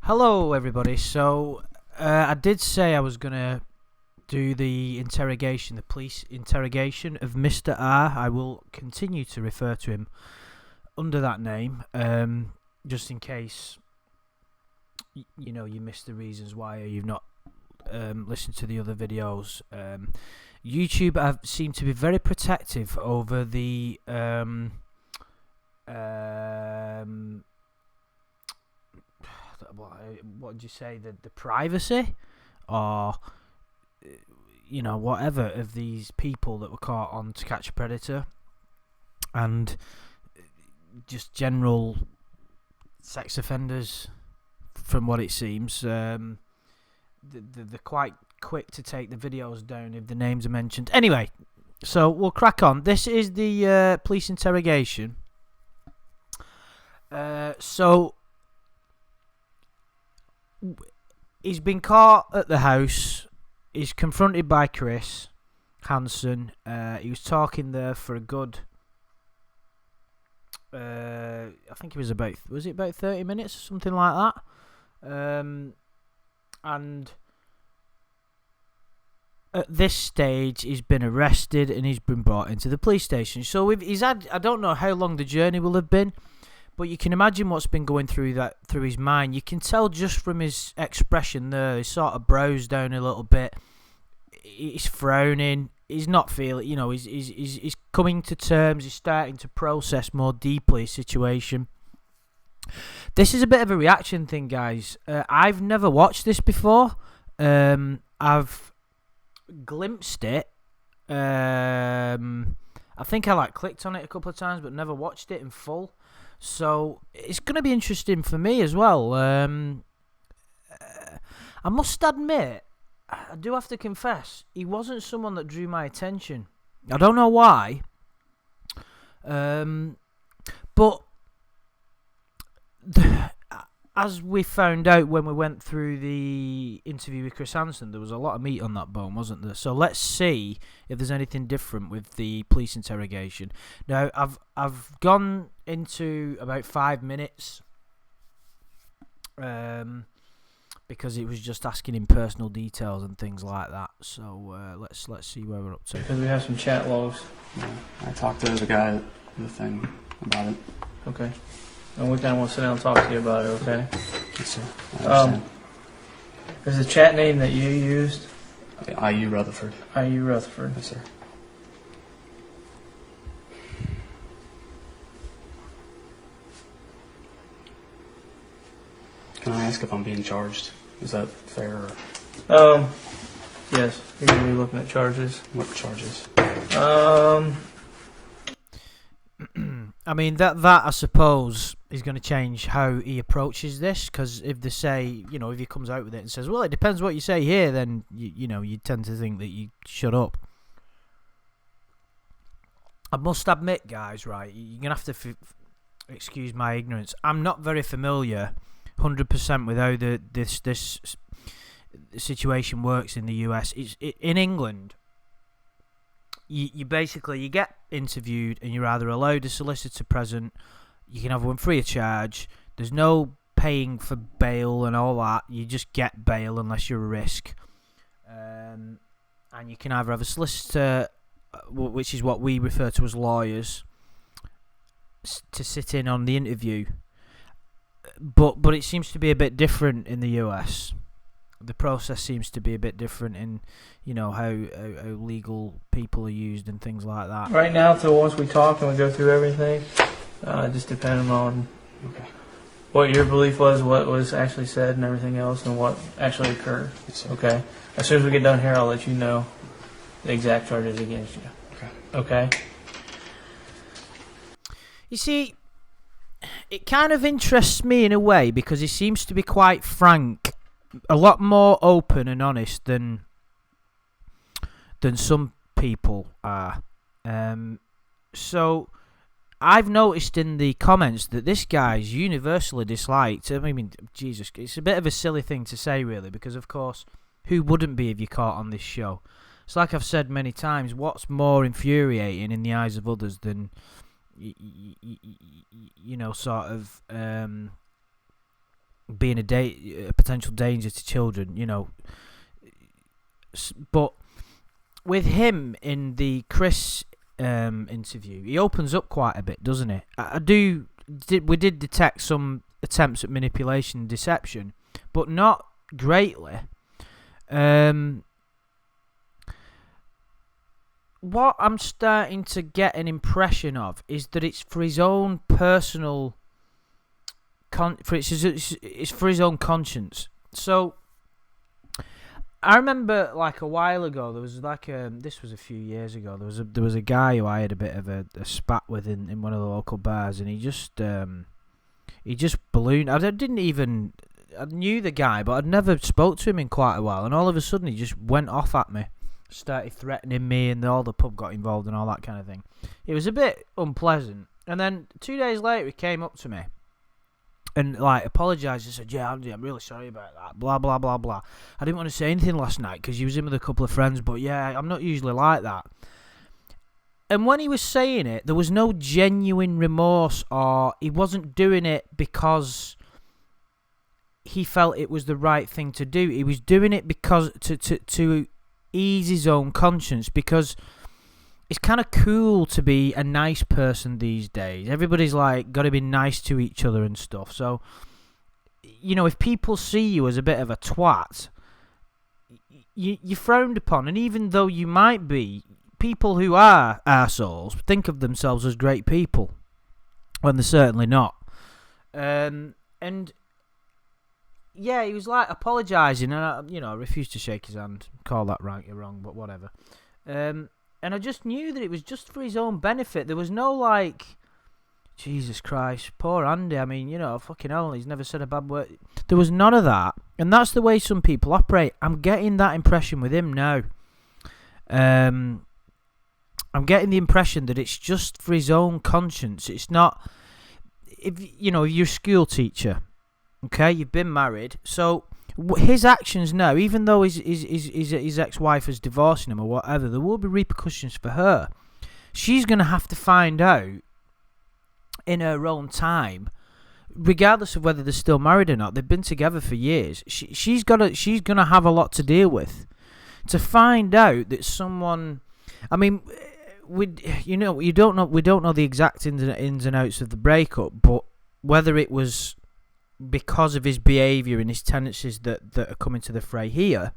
Hello, everybody. So, I did say I was going to do the police interrogation of Mr. R. I will continue to refer to him under that name, just in case, you missed the reasons why you've not listened to the other videos. YouTube seem to be very protective over the what did you say, the privacy or whatever of these people that were caught on To Catch a Predator, and just general sex offenders, from what it seems. They're quite quick to take the videos down if the names are mentioned. Anyway, so we'll crack on. This is the police interrogation. So he's been caught at the house. He's confronted by Chris Hansen. He was talking there for a good, I think it was about 30 minutes or something like that. And at this stage, he's been arrested and he's been brought into the police station. So he's had, I don't know how long the journey will have been, but you can imagine what's been going through his mind. You can tell just from his expression there. He sort of brows down a little bit. He's frowning. He's not feeling. He's coming to terms. He's starting to process more deeply his situation. This is a bit of a reaction thing, guys. I've never watched this before. I've glimpsed it. I think I clicked on it a couple of times, but never watched it in full. So it's going to be interesting for me as well. I must admit, I do have to confess, he wasn't someone that drew my attention. I don't know why. But as we found out when we went through the interview with Chris Hansen, there was a lot of meat on that bone, wasn't there? So let's see if there's anything different with the police interrogation. Now, I've gone into about 5 minutes, because it was just asking him personal details and things like that. So let's see where we're up to. Because we have some chat logs. Yeah, I talked to the guy at the thing about it. Okay. And we kind of want to sit down and talk to you about it, okay? Yes, sir. I understand. Is the chat name that you used? IU Rutherford. IU Rutherford. Yes, sir. Can I ask if I'm being charged? Is that fair? Yes. You're going to be looking at charges. What charges? I mean, that I suppose is going to change how he approaches this, because if they say, if he comes out with it and says, well, it depends what you say here, then, you tend to think that you shut up. I must admit, guys, right, you're going to have to excuse my ignorance. I'm not very familiar 100% with how this situation works in the US. In England, you basically get interviewed and you're either allowed a solicitor present, you can have one free of charge, there's no paying for bail and all that, you just get bail unless you're a risk, and you can either have a solicitor, which is what we refer to as lawyers, to sit in on the interview, but it seems to be a bit different in the US. The process seems to be a bit different in, how legal people are used and things like that. Right now, till once we talk and we go through everything, just depending on what your belief was, what was actually said and everything else, and what actually occurred. Yes, sir. Okay? As soon as we get done here, I'll let you know the exact charges against you. Okay? You see, it kind of interests me in a way because he seems to be quite frank, a lot more open and honest than some people are. So I've noticed in the comments that this guy's universally disliked. I mean, Jesus, it's a bit of a silly thing to say, really, because of course, who wouldn't be if you're caught on this show? It's like I've said many times, what's more infuriating in the eyes of others than being a potential danger to children, you know. But with him in the Chris interview, he opens up quite a bit, doesn't he? We did detect some attempts at manipulation and deception, but not greatly. What I'm starting to get an impression of is that it's for his own personal, it's for his own conscience. So I remember like a while ago, there was like this was a few years ago. There was a guy who I had a bit of a spat with in one of the local bars, and he just ballooned. I knew the guy, but I'd never spoke to him in quite a while, and all of a sudden he just went off at me. Started threatening me, and all the pub got involved and all that kind of thing. It was a bit unpleasant. And then 2 days later, he came up to me and like apologised and said, "Yeah, Andy, I'm really sorry about that. Blah blah blah blah. I didn't want to say anything last night because you was in with a couple of friends, but yeah, I'm not usually like that." And when he was saying it, there was no genuine remorse, or he wasn't doing it because he felt it was the right thing to do. He was doing it because to ease his own conscience, because it's kind of cool to be a nice person these days. Everybody's like got to be nice to each other and stuff. So, you know, if people see you as a bit of a twat, you're frowned upon. And even though you might be, people who are arseholes think of themselves as great people when they're certainly not. And yeah, he was like apologising, and I refused to shake his hand. Call that right or wrong, but whatever. And I just knew that it was just for his own benefit. There was no like, Jesus Christ, poor Andy. I mean, fucking hell, he's never said a bad word. There was none of that, and that's the way some people operate. I'm getting that impression with him now. I'm getting the impression that it's just for his own conscience. It's not, if you're a school teacher. Okay, you've been married, so his actions now, even though his ex-wife is divorcing him or whatever, there will be repercussions for her. She's going to have to find out in her own time, regardless of whether they're still married or not. They've been together for years. She's going to have a lot to deal with to find out that someone. I mean, we don't know the exact ins and outs of the breakup, but whether it was because of his behaviour and his tendencies that are coming to the fray here,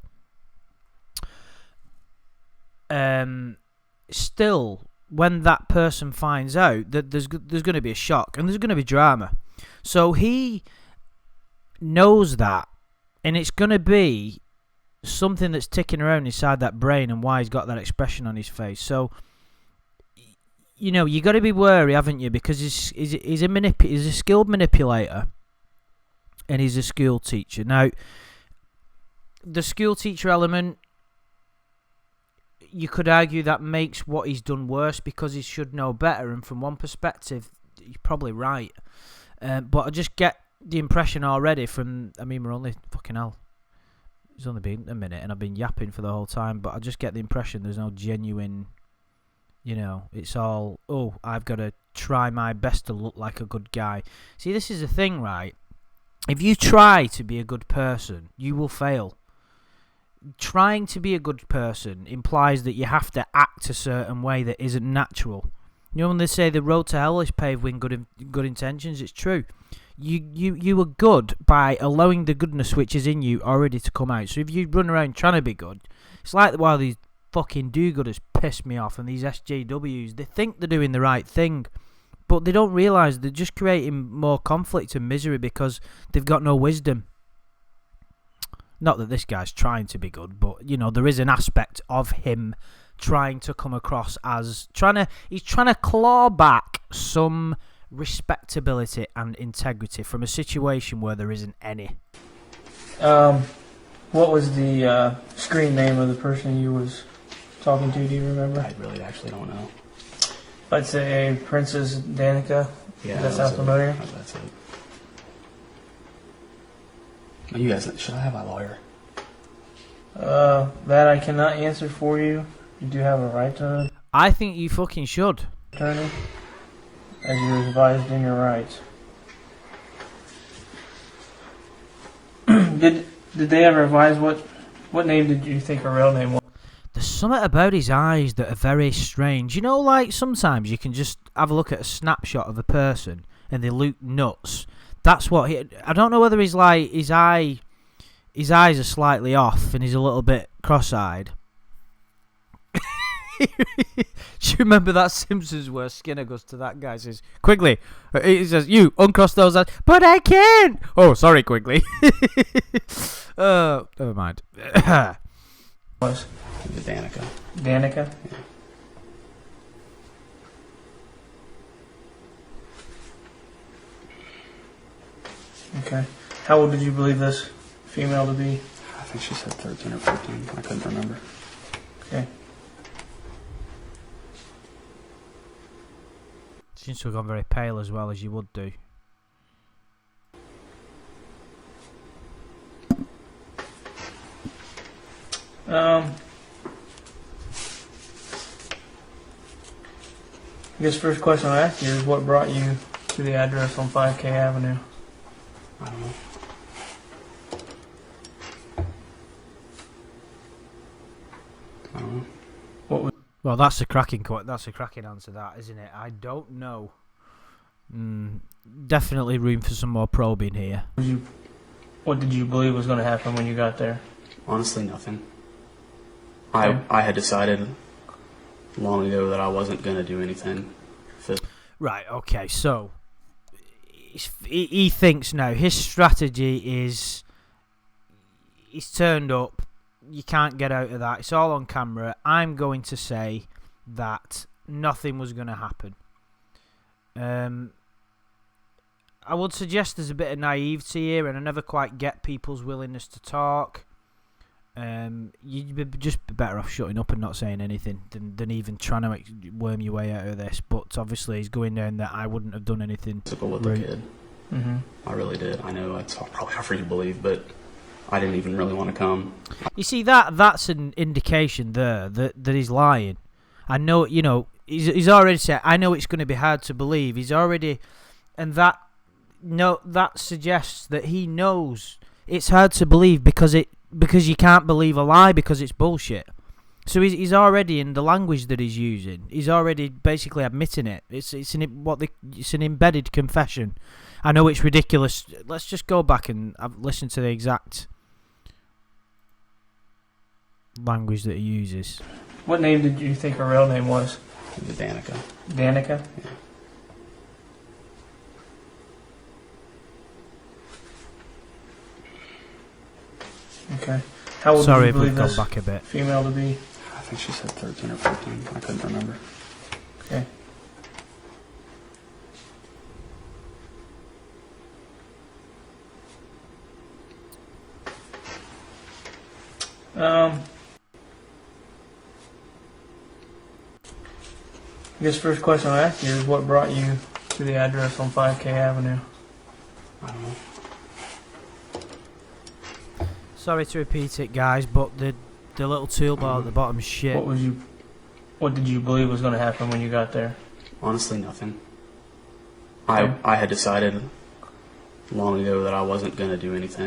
still, when that person finds out, that there's going to be a shock and there's going to be drama. So he knows that, and it's going to be something that's ticking around inside that brain, and why he's got that expression on his face. So, you got to be wary, haven't you? Because he's a skilled manipulator. And he's a school teacher. Now, the school teacher element, you could argue that makes what he's done worse because he should know better. And from one perspective, you're probably right. But I just get the impression already we're only fucking hell. It's only been a minute and I've been yapping for the whole time. But I just get the impression there's no genuine, it's all, I've got to try my best to look like a good guy. See, this is the thing, right? If you try to be a good person, you will fail. Trying to be a good person implies that you have to act a certain way that isn't natural. When they say the road to hell is paved with good intentions, it's true. You are good by allowing the goodness which is in you already to come out. So if you run around trying to be good, it's like why these fucking do-gooders piss me off, and these SJWs, they think they're doing the right thing. But they don't realise they're just creating more conflict and misery because they've got no wisdom. Not that this guy's trying to be good, but, there is an aspect of him trying to come across as he's trying to claw back some respectability and integrity from a situation where there isn't any. What was the screen name of the person you was talking to? Do you remember? I really actually don't know. I'd say Princess Danica. Yeah, does that sound familiar? That's it. You guys, should I have a lawyer? That I cannot answer for you. You do have a right to. I think you fucking should. Attorney, as you're advised in your rights. Did they ever advise what name did you think her real name was? There's something about his eyes that are very strange. You know, like sometimes you can just have a look at a snapshot of a person and they look nuts. That's what I don't know whether he's like his eyes are slightly off and he's a little bit cross-eyed. Do you remember that Simpsons where Skinner goes to that guy and says, Quigley, he says, you uncross those eyes, but I can't. Oh, sorry, Quigley. Never mind. Was Danica. Danica? Yeah. Okay. How old did you believe this female to be? I think she said 13 or 14. I couldn't remember. Okay. Seems to have gone very pale as well, as you would do. I guess first question I ask you is what brought you to the address on 5K Avenue? I don't know. I don't know. What was Well, that's a cracking answer, that, isn't it? I don't know. Definitely room for some more probing here. what did you believe was going to happen when you got there? Honestly, nothing. Okay. I had decided long ago that I wasn't going to do anything. Right, okay, so he thinks now his strategy is he's turned up, you can't get out of that, it's all on camera. I'm going to say that nothing was going to happen. I would suggest there's a bit of naivety here, and I never quite get people's willingness to talk. You'd be just be better off shutting up and not saying anything than even trying to worm your way out of this. But obviously he's going down that I wouldn't have done anything. Physical with the kid. Mm-hmm. I really did. I know it's probably hard for you to believe, but I didn't even really want to come. You see, that's an indication there that he's lying. I know, he's already said, I know it's going to be hard to believe. He's already, and that suggests that he knows it's hard to believe because you can't believe a lie because it's bullshit. So he's already, in the language that he's using, he's already basically admitting it. It's an embedded confession. I know it's ridiculous. Let's just go back and listen to the exact language that he uses. What name did you think her real name was? Danica. Danica? Yeah. Okay. How old Sorry did if you we've believe gone this back a bit. female to be? I think she said 13 or 14. I couldn't remember. Okay. I guess first question I ask you is what brought you to the address on 5K Avenue? I don't know. Sorry to repeat it, guys, but the little toolbar at the bottom is shit. What did you believe was going to happen when you got there? Honestly, nothing. Okay. I had decided long ago that I wasn't going to do anything.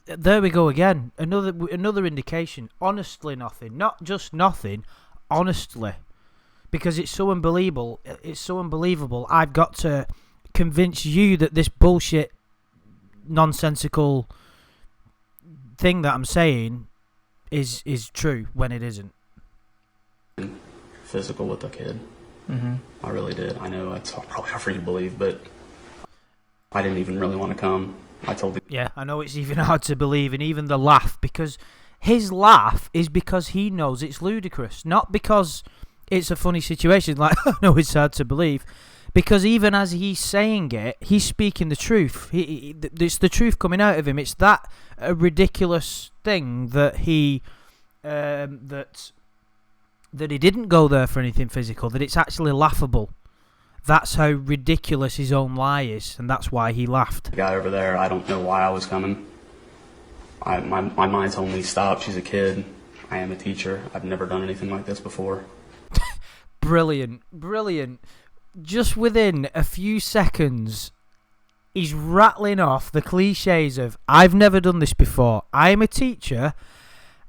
There we go again. Another indication. Honestly, nothing. Not just nothing. Honestly, because it's so unbelievable. It's so unbelievable. I've got to convince you that this bullshit, nonsensical thing that I'm saying is true when it isn't. Physical with the kid. Mm-hmm. I really did. I know it's probably hard for you to believe, but I didn't even really want to come. I told him. Yeah, I know it's even hard to believe, and even the laugh, because his laugh is because he knows it's ludicrous, not because it's a funny situation. Like, I know it's hard to believe, because even as he's saying it, he's speaking the truth. It's the truth coming out of him. It's that a ridiculous thing that he that he didn't go there for anything physical. That it's actually laughable. That's how ridiculous his own lie is, and that's why he laughed. The guy over there, I don't know why I was coming. My mind told me, stop, she's a kid. I am a teacher. I've never done anything like this before. Brilliant. Just within a few seconds, he's rattling off the cliches of, I've never done this before. I am a teacher.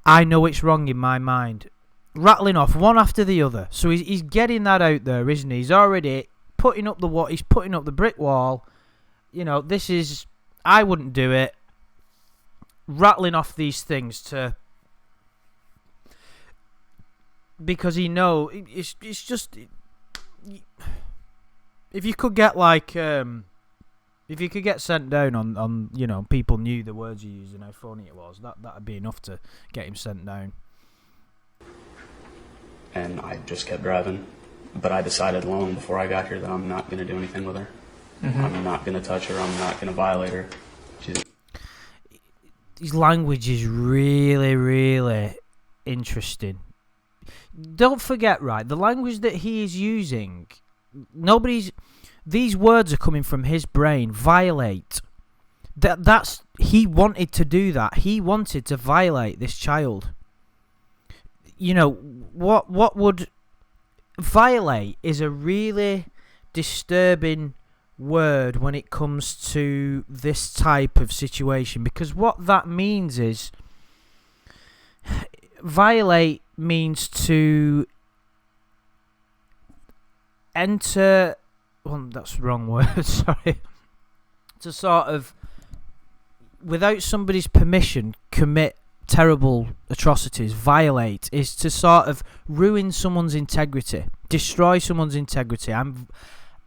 I know it's wrong in my mind. Rattling off one after the other. So he's getting that out there, isn't he? He's already putting up he's putting up the brick wall. You know, this is, I wouldn't do it. Rattling off these things because he know it's just, if you could get if you could get sent down on you know, people knew the words you used and how funny it was, that'd be enough to get him sent down. And I just kept driving. But I decided long before I got here that I'm not going to do anything with her. Mm-hmm. I'm not going to touch her. I'm not going to violate her. His language is really, really interesting. Don't forget, right, the language that he is using, these words are coming from his brain. Violate. That's he wanted to do that. He wanted to violate this child. You know, what would... Violate is a really disturbing word when it comes to this type of situation, because what that means is... Violate means to enter... Well, that's the wrong word, sorry. To sort of, without somebody's permission, commit terrible atrocities. Violate is to sort of ruin someone's integrity, destroy someone's integrity, and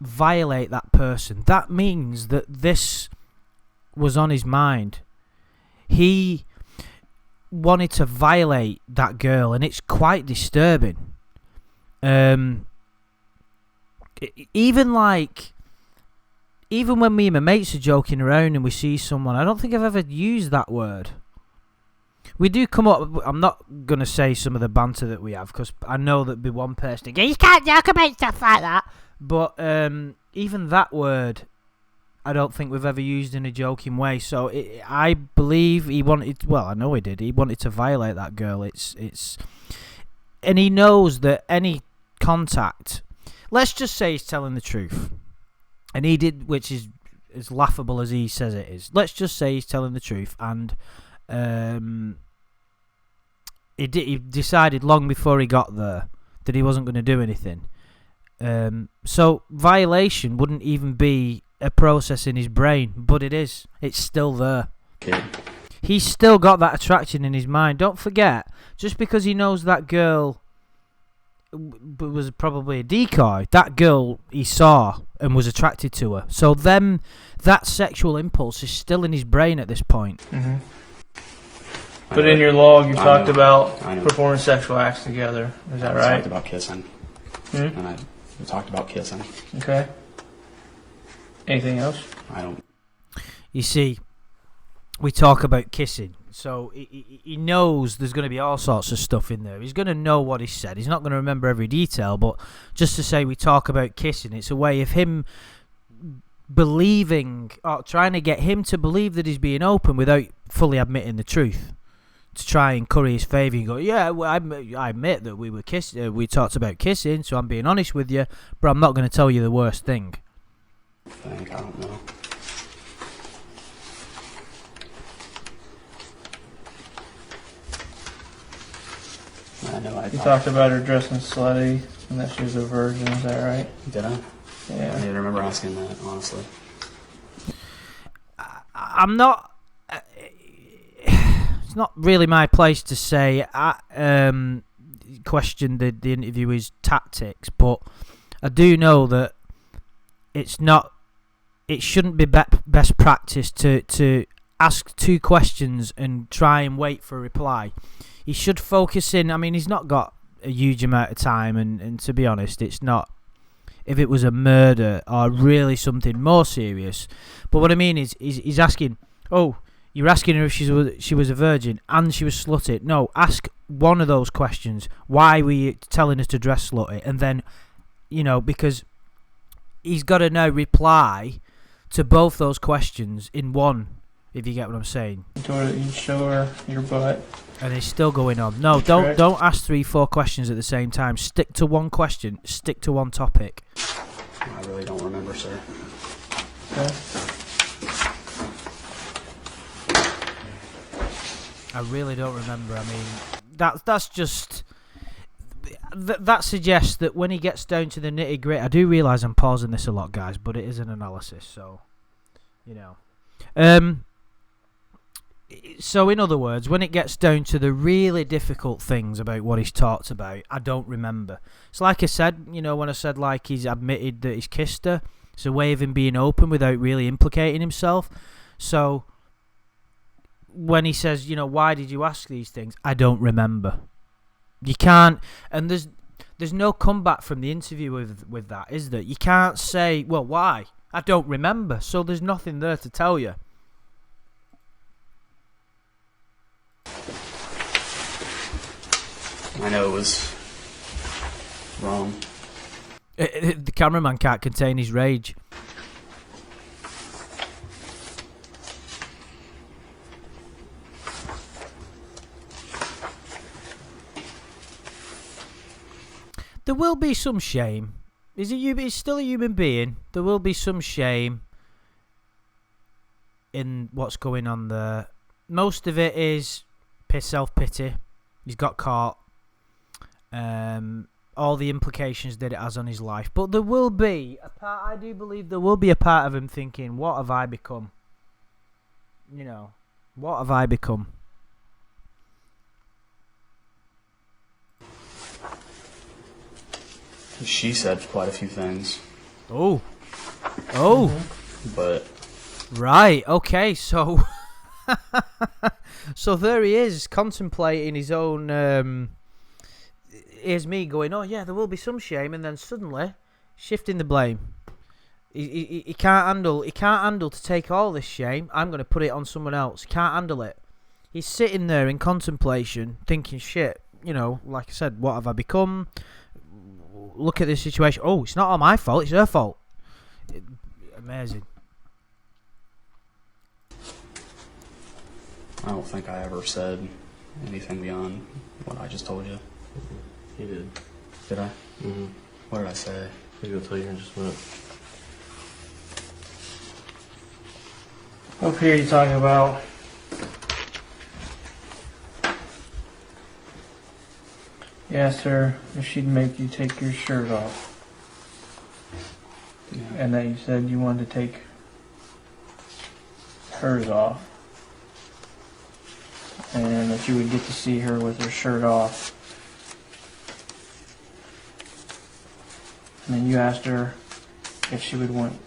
violate that person. That means that this was on his mind. He wanted to violate that girl, and it's quite disturbing. Even when me and my mates are joking around and we see someone, I don't think I've ever used that word. We do come up, I'm not going to say some of the banter that we have, because I know there'd be one person again, you can't joke about stuff like that. But even that word, I don't think we've ever used in a joking way. So I believe he wanted, well, I know he did, he wanted to violate that girl. And he knows that any contact, let's just say he's telling the truth. And he did, which is as laughable as he says it is. Let's just say he's telling the truth, and he decided long before he got there that he wasn't going to do anything. So violation wouldn't even be a process in his brain, but it is. It's still there. Okay. He's still got that attraction in his mind. Don't forget, just because he knows that girl was probably a decoy, that girl he saw and was attracted to her. So that sexual impulse is still in his brain at this point. Mm-hmm. But in your log, you talked about performing sexual acts together. Is that right? We talked about kissing. And we talked about kissing. Okay. Anything else? I don't. You see, we talk about kissing. So he knows there's going to be all sorts of stuff in there. He's going to know what he said. He's not going to remember every detail, but just to say we talk about kissing, it's a way of him believing, or trying to get him to believe that he's being open without fully admitting the truth. To try and curry his favour and go, yeah, well, I admit that we were we talked about kissing, so I'm being honest with you, but I'm not going to tell you the worst thing. I don't know. You talked about her dressing slutty and that she was a virgin, is that right? Did I? Yeah. I didn't remember asking that, honestly. I'm not... it's not really my place to say question the interviewer's tactics, but I do know that it shouldn't be best practice to ask two questions and try and wait for a reply. He should focus in. I mean, he's not got a huge amount of time, and to be honest, it's not. If it was a murder or really something more serious, but what I mean is, he's asking, oh, you're asking her if she was a virgin and she was slutty. No, ask one of those questions. Why were you telling her to dress slutty? And then, because he's got to now reply to both those questions in one, if you get what I'm saying. You show her your butt. And it's still going on. No, don't ask 3-4 questions at the same time. Stick to one question. Stick to one topic. I really don't remember, sir. Okay. I really don't remember. I mean, that's just... That suggests that when he gets down to the nitty-gritty... I do realise I'm pausing this a lot, guys, but it is an analysis, so... You know. So, in other words, when it gets down to the really difficult things about what he's talked about, I don't remember. It's like I said, you know, when I said, like, he's admitted that he's kissed her, it's a way of him being open without really implicating himself. So, when he says, you know, why did you ask these things? I don't remember. You can't, and there's no comeback from the interview with that, is there? You can't say, well, why? I don't remember. So there's nothing there to tell you. I know it was wrong. The cameraman can't contain his rage. There will be some shame. He's still a human being. There will be some shame in what's going on there. Most of it is self-pity. He's got caught. All the implications that it has on his life. But there will be a part, I do believe there will be a part of him thinking, what have I become? You know, what have I become? She said quite a few things. Oh. But Right, okay, so... So there he is, contemplating his own... Here's me going, oh yeah, there will be some shame, and then suddenly, shifting the blame. He can't handle to take all this shame. I'm going to put it on someone else. He can't handle it. He's sitting there in contemplation, thinking, shit, you know, like I said, what have I become? Look at this situation. Oh, it's not all my fault, it's her fault. Amazing. I don't think I ever said anything beyond what I just told you. You did. Did I? Mm-hmm. What did I say? Maybe I'll tell you in just a minute. Up here you talking about you asked her if she'd make you take your shirt off. Yeah. And then you said you wanted to take hers off. And that you would get to see her with her shirt off. And then you asked her if she would want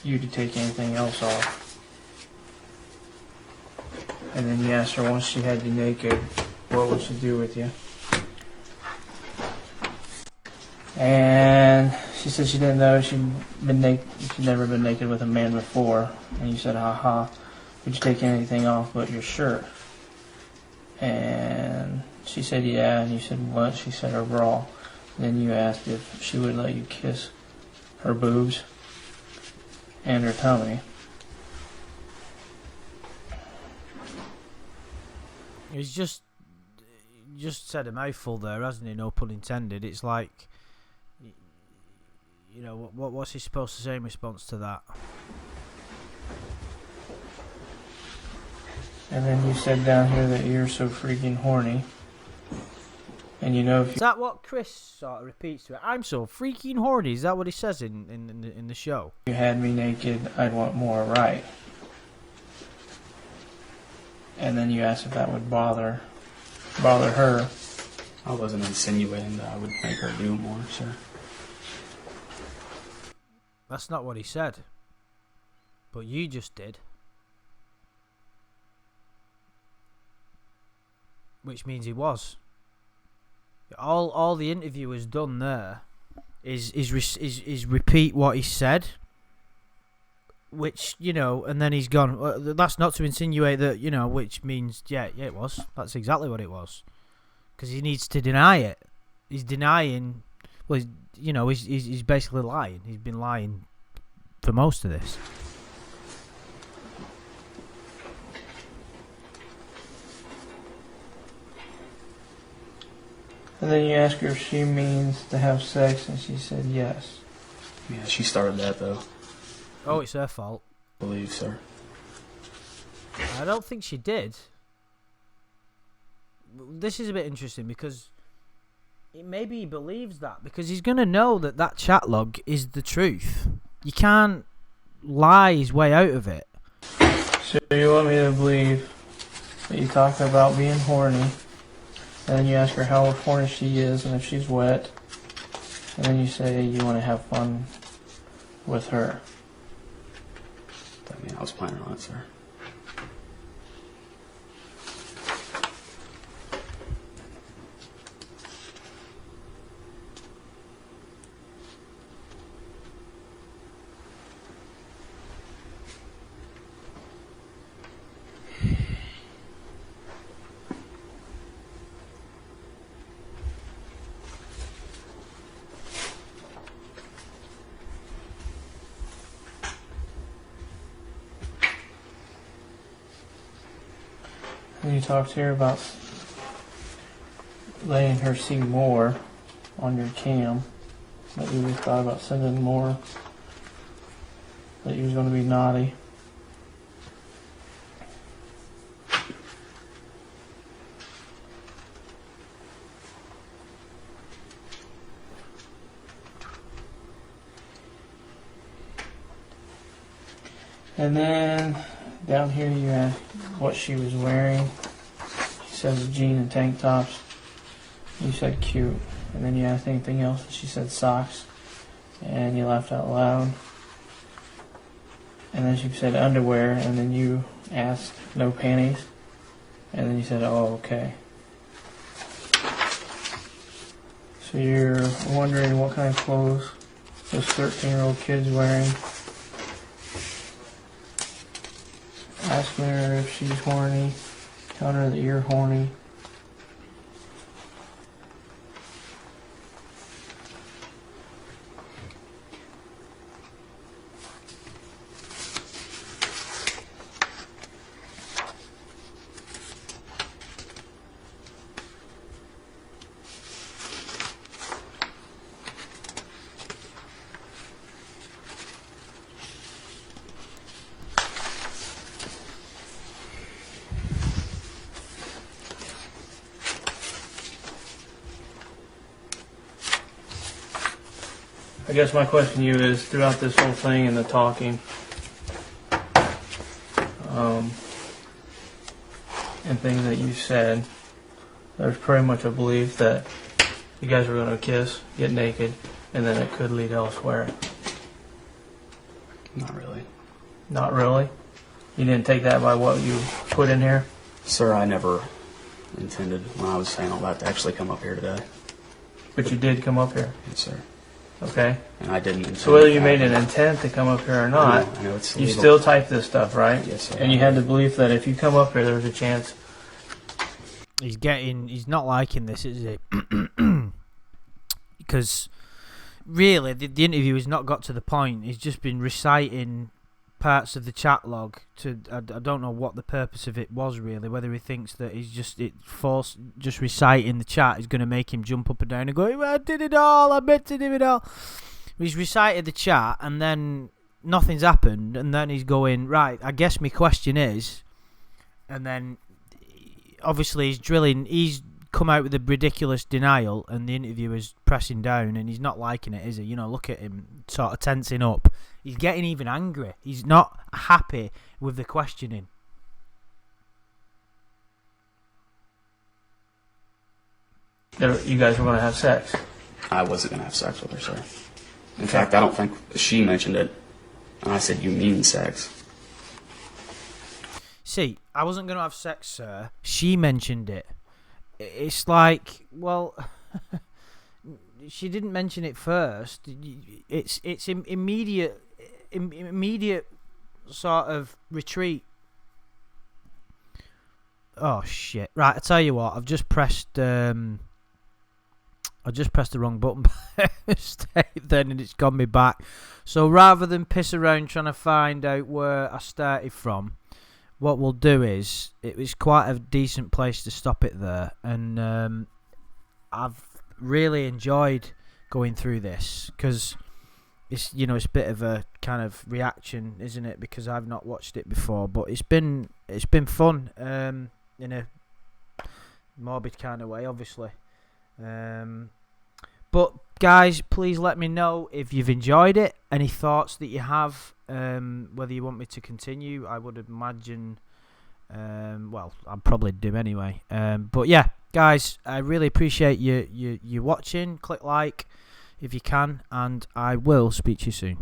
you to take anything else off. And then you asked her once she had you naked, what would she do with you? And she said she didn't know she'd never been naked with a man before. And you said, haha, would you take anything off but your shirt? And she said, yeah. And you said, what? She said, her bra. Then you asked if she would let you kiss her boobs and her tummy. He's just said a mouthful there, hasn't he? No pun intended. It's like, you know, what's he supposed to say in response to that? And then you said down here that you're so freaking horny. And you know if Is that what Chris sort of repeats to it? I'm so freaking horny. Is that what he says in the show? you had me naked, I'd want more, right? And then you asked if that would bother her. I wasn't insinuating that I would make her do more, sir. That's not what he said. But you just did. Which means he was. All the interview has done there is repeat what he said, which, you know, and then he's gone. Well, that's not to insinuate that, you know, which means yeah it was. That's exactly what it was, because he needs to deny it. He's denying. Well, he's basically lying. He's been lying for most of this. And then you ask her if she means to have sex, and she said yes. Yeah, she started that, though. Oh, it's her fault. I believe, sir. I don't think she did. this is a bit interesting because maybe he believes that because he's going to know that chat log is the truth. You can't lie his way out of it. So you want me to believe that you talk about being horny, and then you ask her how horny she is and if she's wet, and then you say you want to have fun with her. I mean, I was planning on it, sir. And you talk to her about letting her see more on your cam. That you just thought about sending more. That you was going to be naughty. And then down here you asked what she was wearing. She says jean and tank tops. You said cute. And then you asked anything else. She said socks. And you laughed out loud. And then she said underwear. And then you asked no panties. And then you said, oh, okay. So you're wondering what kind of clothes this 13-year-old kid's wearing. Asking her if she's horny, telling her that you're horny. I guess my question to you is, throughout this whole thing and the talking, and things that you said, there's pretty much a belief that you guys were going to kiss, get naked, and then it could lead elsewhere. Not really. Not really? You didn't take that by what you put in here? Sir, I never intended, when I was saying all that, to actually come up here today. But you did come up here, Yes, sir. okay? And I didn't intend So whether you that. made an intent to come up here or not, I know it's you illegal. still typed this stuff, right? Yes, sir. And you had the belief that if you come up here, there's a chance. He's not liking this, is he? Because really, the interview has not got to the point. He's just been reciting parts of the chat log. I don't know what the purpose of it was really. Whether he thinks that he's just reciting the chat is going to make him jump up and down and go, "I did it all. I meant to do it all." He's recited the chat and then nothing's happened, and then he's going, right, I guess my question is, and then obviously he's drilling. He's come out with a ridiculous denial, and the interviewer's pressing down, and he's not liking it, is he? You know, look at him, sort of tensing up. He's getting even angry. He's not happy with the questioning. You guys were going to have sex. I wasn't going to have sex with her, sir. In fact, I don't think she mentioned it. And I said, you mean sex. See, I wasn't going to have sex, sir. She mentioned it. It's like, well, she didn't mention it first. It's immediate sort of retreat. Oh shit! Right, I tell you what, I've just pressed the wrong button by mistake then, and it's got me back. So rather than piss around trying to find out where I started from, what we'll do is, it was quite a decent place to stop it there, and I've really enjoyed going through this because it's a bit of a kind of reaction, isn't it? Because I've not watched it before, but it's been fun in morbid kind of way, obviously. But guys, please let me know if you've enjoyed it. Any thoughts that you have, whether you want me to continue. I would imagine, well, I'd probably do anyway. But yeah, guys, I really appreciate you watching. Click like if you can, and I will speak to you soon.